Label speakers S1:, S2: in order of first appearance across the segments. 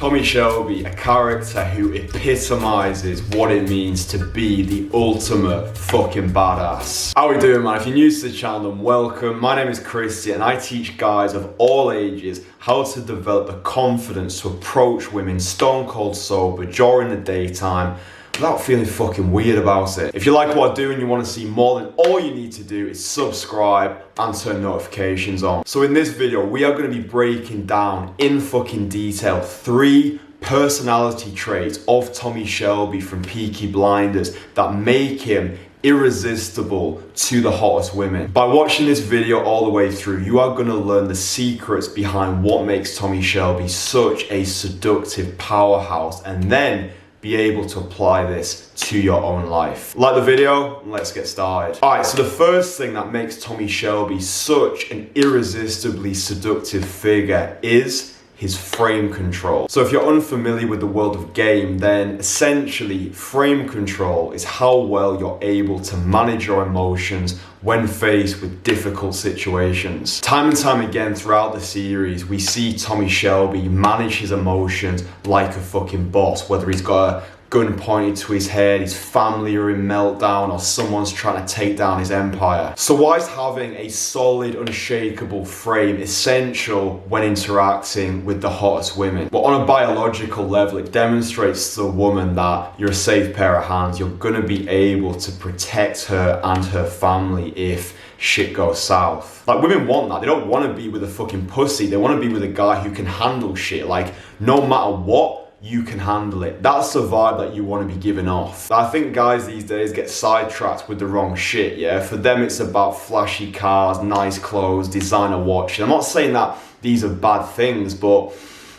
S1: Tommy Shelby, a character who epitomizes what it means to be the ultimate fucking badass. How we doing, man? If you're new to the channel, then welcome. My name is Kristian and I teach guys of all ages how to develop the confidence to approach women stone cold sober during the daytime without feeling fucking weird about it. If you like what I do and you want to see more, then all you need to do is subscribe and turn notifications on. So in this video, we are going to be breaking down in fucking detail 3 personality traits of Tommy Shelby from Peaky Blinders that make him irresistible to the hottest women. By watching this video all the way through, you are going to learn the secrets behind what makes Tommy Shelby such a seductive powerhouse, and then be able to apply this to your own life. Like the video, and let's get started. All right, so the first thing that makes Tommy Shelby such an irresistibly seductive figure is his frame control. So if you're unfamiliar with the world of game, then essentially frame control is how well you're able to manage your emotions when faced with difficult situations. Time and time again throughout the series, we see Tommy Shelby manage his emotions like a fucking boss, whether he's got a gun pointed to his head, his family are in meltdown, or someone's trying to take down his empire. So why is having a solid, unshakable frame essential when interacting with the hottest women? Well, on a biological level, it demonstrates to the woman that you're a safe pair of hands. You're gonna be able to protect her and her family if shit goes south. Like, women want that. They don't want to be with a fucking pussy. They want to be with a guy who can handle shit. Like, no matter what, you can handle it. That's the vibe that you want to be giving off. I think guys these days get sidetracked with the wrong shit, yeah? For them, it's about flashy cars, nice clothes, designer watches. I'm not saying that these are bad things, but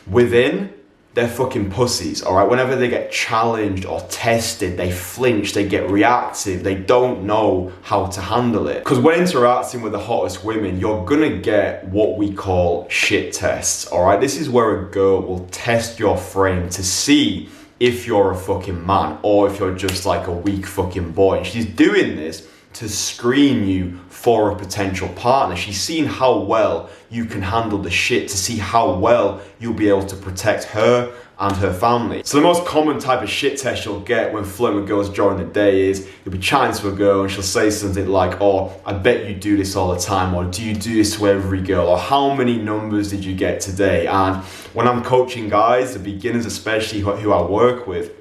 S1: within, they're fucking pussies, all right? Whenever they get challenged or tested, they flinch, they get reactive, they don't know how to handle it. Because when interacting with the hottest women, you're gonna get what we call shit tests, all right? This is where a girl will test your frame to see if you're a fucking man or if you're just like a weak fucking boy. And she's doing this to screen you for a potential partner. She's seeing how well you can handle the shit, to see how well you'll be able to protect her and her family. So the most common type of shit test you'll get when flirting with girls during the day is you'll be chatting to a girl and she'll say something like, oh, I bet you do this all the time, or do you do this to every girl, or how many numbers did you get today? And when I'm coaching guys, the beginners especially who I work with,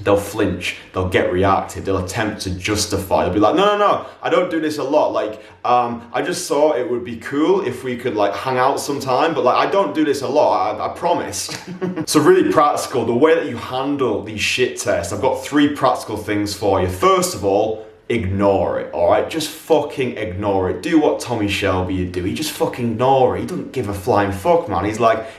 S1: they'll flinch, they'll get reactive, they'll attempt to justify. They'll be like, no, I don't do this a lot. Like, I just thought it would be cool if we could like hang out sometime, but like, I don't do this a lot, I promise. So really practical, the way that you handle these shit tests, I've got 3 practical things for you. First of all, ignore it, all right? Just fucking ignore it. Do what Tommy Shelby would do. He just fucking ignore it. He doesn't give a flying fuck, man.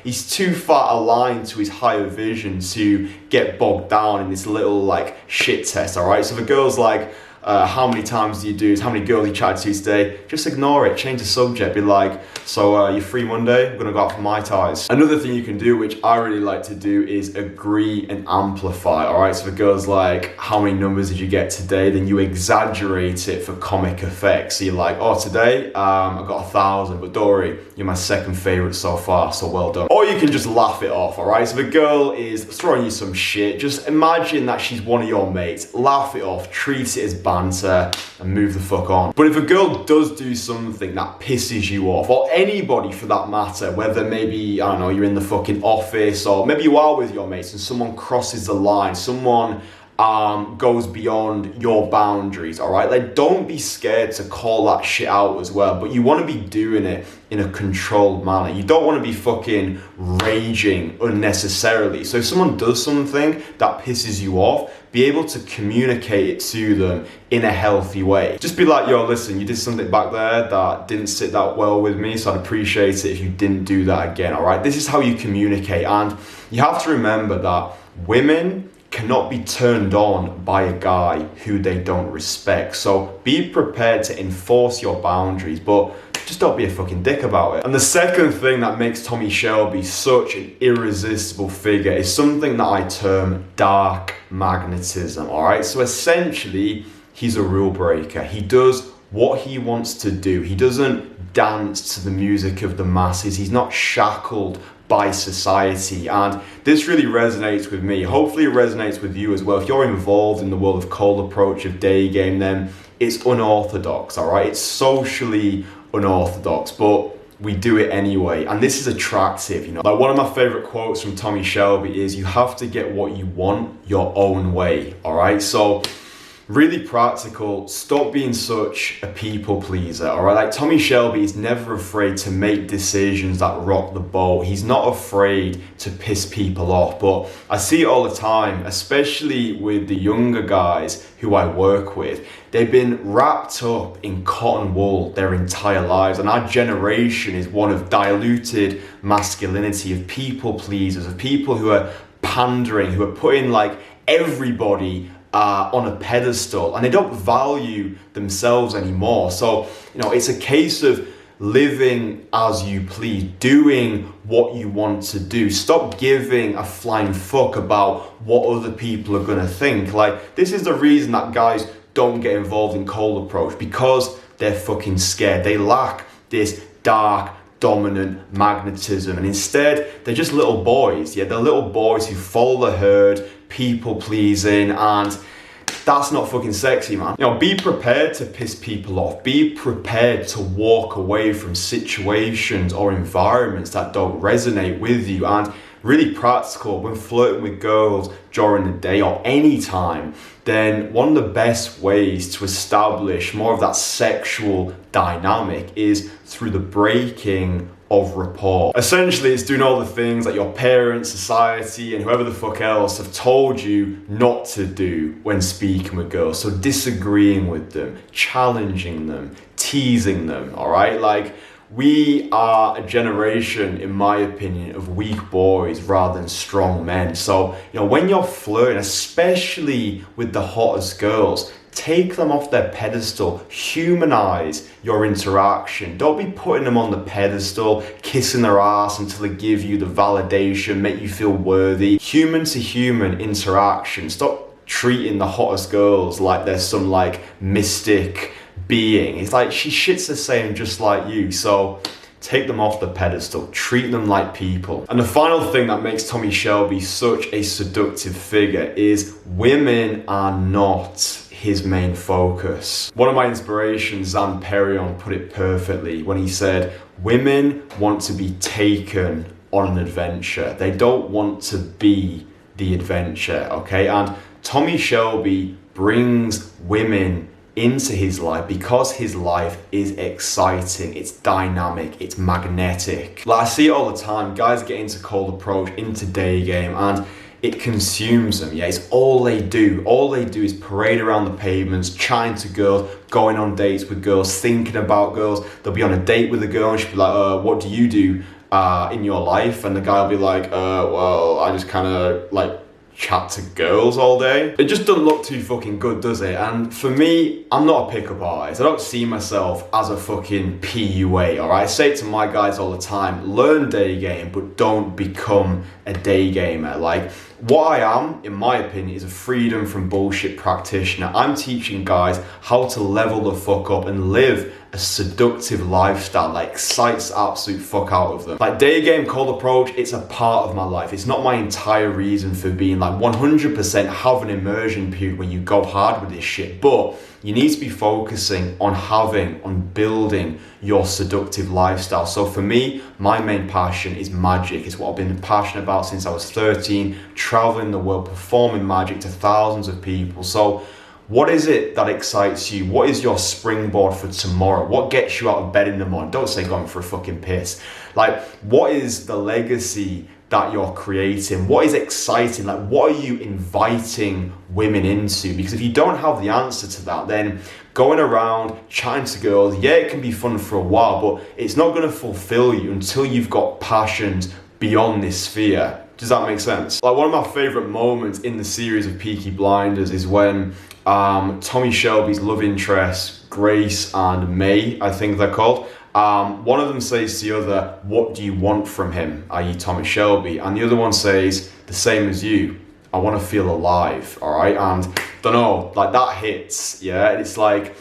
S1: He's too far aligned to his higher vision to get bogged down in this little like shit test, all right? So the girl's like, how many times do you do this? How many girls you chatted to today? Just ignore it, change the subject. Be like, so you're free Monday? We're gonna go out for Mai Tais. Another thing you can do, which I really like to do, is agree and amplify, all right? So the girl's like, how many numbers did you get today? Then you exaggerate it for comic effect. So you're like, oh, today I got 1,000, but don't worry, you're my 2nd favorite so far, so well done. Or you can just laugh it off, all right? So the girl is throwing you some shit. Just imagine that she's one of your mates. Laugh it off, treat it as banter, and move the fuck on. But if a girl does do something that pisses you off, or anybody for that matter, whether maybe, I don't know, you're in the fucking office, or maybe you are with your mates and someone crosses the line, someone goes beyond your boundaries, all right? Like, don't be scared to call that shit out as well, but you want to be doing it in a controlled manner. You don't want to be fucking raging unnecessarily. So if someone does something that pisses you off, be able to communicate it to them in a healthy way. Just be like, yo, listen, you did something back there that didn't sit that well with me, so I'd appreciate it if you didn't do that again, all right? This is how you communicate, and you have to remember that women cannot be turned on by a guy who they don't respect. So be prepared to enforce your boundaries, but just don't be a fucking dick about it. And the second thing that makes Tommy Shelby such an irresistible figure is something that I term dark magnetism, all right? So essentially, he's a rule breaker. He does what he wants to do. He doesn't dance to the music of the masses. He's not shackled by society. And this really resonates with me. Hopefully it resonates with you as well. If you're involved in the world of cold approach of day game, then it's unorthodox, all right? It's socially unorthodox, but we do it anyway. And this is attractive, you know? Like, one of my favorite quotes from Tommy Shelby is, you have to get what you want your own way, all right? So really practical, stop being such a people pleaser, all right? Like, Tommy Shelby is never afraid to make decisions that rock the boat. He's not afraid to piss people off, but I see it all the time, especially with the younger guys who I work with. They've been wrapped up in cotton wool their entire lives, and our generation is one of diluted masculinity, of people pleasers, of people who are pandering, who are putting like everybody on a pedestal, and they don't value themselves anymore. So, you know, it's a case of living as you please, doing what you want to do. Stop giving a flying fuck about what other people are gonna think. Like, this is the reason that guys don't get involved in cold approach, because they're fucking scared. They lack this dark, dominant magnetism, and instead they're just little boys. Yeah, they're little boys who follow the herd, people pleasing, and that's not fucking sexy, man. You know, be prepared to piss people off. Be prepared to walk away from situations or environments that don't resonate with you. And really practical, when flirting with girls during the day or any time, then one of the best ways to establish more of that sexual dynamic is through the breaking of rapport. Essentially, it's doing all the things that your parents, society, and whoever the fuck else have told you not to do when speaking with girls. So disagreeing with them, challenging them, teasing them, all right? Like, we are a generation, in my opinion, of weak boys rather than strong men. So, you know, when you're flirting, especially with the hottest girls, take them off their pedestal, humanize your interaction. Don't be putting them on the pedestal, kissing their ass until they give you the validation, make you feel worthy. Human to human interaction. Stop treating the hottest girls like they're some like mystic being. It's like, she shits the same just like you. So take them off the pedestal, treat them like people. And the final thing that makes Tommy Shelby such a seductive figure is women are not his main focus. One of my inspirations, Zan Perion, put it perfectly when he said, women want to be taken on an adventure. They don't want to be the adventure, okay? And Tommy Shelby brings women into his life because his life is exciting, it's dynamic, it's magnetic. Like, I see it all the time, guys get into cold approach, into day game, and it consumes them. Yeah, it's all they do. All they do is parade around the pavements, chatting to girls, going on dates with girls, thinking about girls. They'll be on a date with a girl and she'll be like, what do you do in your life? And the guy will be like, well, I just kind of like chat to girls all day. It just doesn't look too fucking good, does it? And for me, I'm not a pickup artist. I don't see myself as a fucking PUA, all right? I say it to my guys all the time, learn day game, but don't become a day gamer. Like, what I am, in my opinion, is a freedom from bullshit practitioner. I'm teaching guys how to level the fuck up and live a seductive lifestyle that excites the absolute fuck out of them. Like, day game, cold approach, it's a part of my life. It's not my entire reason for being like 100% have an immersion period when you go hard with this shit, but you need to be focusing on building your seductive lifestyle. So for me, my main passion is magic. It's what I've been passionate about since I was 13, traveling the world, performing magic to thousands of people. So what is it that excites you? What is your springboard for tomorrow? What gets you out of bed in the morning? Don't say going for a fucking piss. Like, what is the legacy that you're creating? What is exciting? Like, what are you inviting women into? Because if you don't have the answer to that, then going around chatting to girls, yeah, it can be fun for a while, but it's not going to fulfill you until you've got passions beyond this sphere. Does that make sense? Like, one of my favorite moments in the series of Peaky Blinders is when Tommy Shelby's love interest, Grace and May, I think they're called, one of them says to the other, what do you want from him, i.e. Tommy Shelby? And the other one says, the same as you, I want to feel alive, all right? And don't know, like, that hits, yeah? It's like,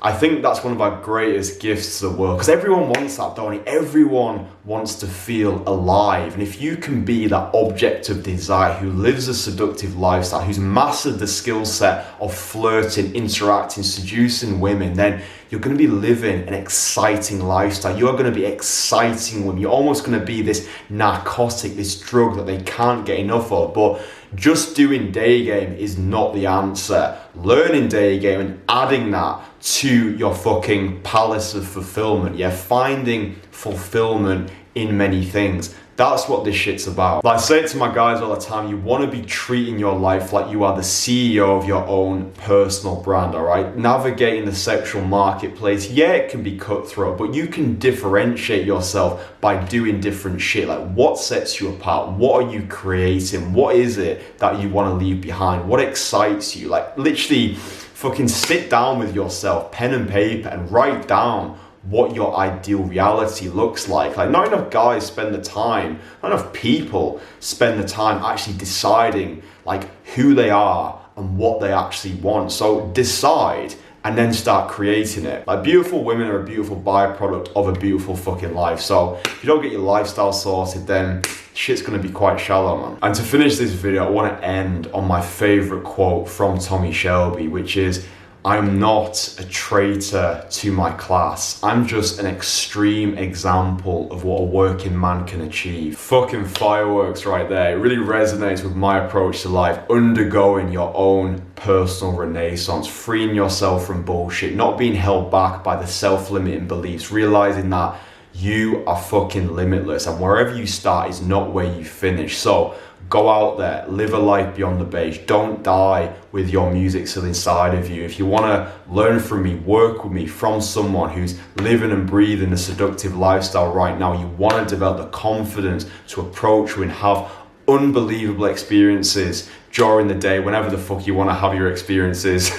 S1: I think that's one of our greatest gifts to the world, because everyone wants that, don't they? Everyone wants to feel alive. And if you can be that object of desire who lives a seductive lifestyle, who's mastered the skill set of flirting, interacting, seducing women, then you're going to be living an exciting lifestyle. You're going to be exciting women. You're almost going to be this narcotic, this drug that they can't get enough of. But just doing day game is not the answer. Learning day game and adding that to your fucking palace of fulfillment. Yeah, finding fulfillment in many things. That's what this shit's about. Like I say it to my guys all the time, you want to be treating your life like you are the CEO of your own personal brand, all right? Navigating the sexual marketplace, yeah, it can be cutthroat, but you can differentiate yourself by doing different shit. Like, what sets you apart? What are you creating? What is it that you want to leave behind? What excites you? Like, literally, fucking sit down with yourself, pen and paper, and write down what your ideal reality looks like. Like, not enough guys spend the time, not enough people spend the time actually deciding like who they are and what they actually want. So decide and then start creating it. Like, beautiful women are a beautiful byproduct of a beautiful fucking life. So if you don't get your lifestyle sorted, then shit's gonna be quite shallow, man. And to finish this video, I wanna end on my favorite quote from Tommy Shelby, which is, "I'm not a traitor to my class. I'm just an extreme example of what a working man can achieve." Fucking fireworks right there. It really resonates with my approach to life. Undergoing your own personal renaissance, freeing yourself from bullshit, not being held back by the self-limiting beliefs, realizing that you are fucking limitless and wherever you start is not where you finish. So go out there, live a life beyond the beige. Don't die with your music still inside of you. If you want to learn from me, work with me from someone who's living and breathing a seductive lifestyle right now, you want to develop the confidence to approach you and have unbelievable experiences during the day, whenever the fuck you want to have your experiences,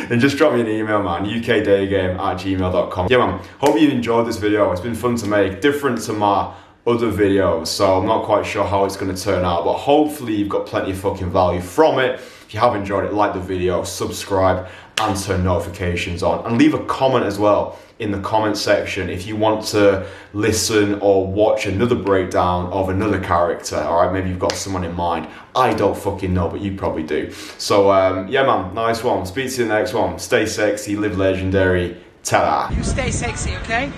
S1: then just drop me an email, man, ukdaygame@gmail.com. Yeah, man, hope you enjoyed this video. It's been fun to make, different to my other videos, so I'm not quite sure how it's going to turn out, but hopefully you've got plenty of fucking value from it. If you have enjoyed it, like the video, subscribe, and turn notifications on, and leave a comment as well in the comment section if you want to listen or watch another breakdown of another character. All right, maybe you've got someone in mind. I don't fucking know, but you probably do. So yeah, man, nice one. Speak to you in the next one. Stay sexy, live legendary. Ta-da.
S2: You stay sexy, okay?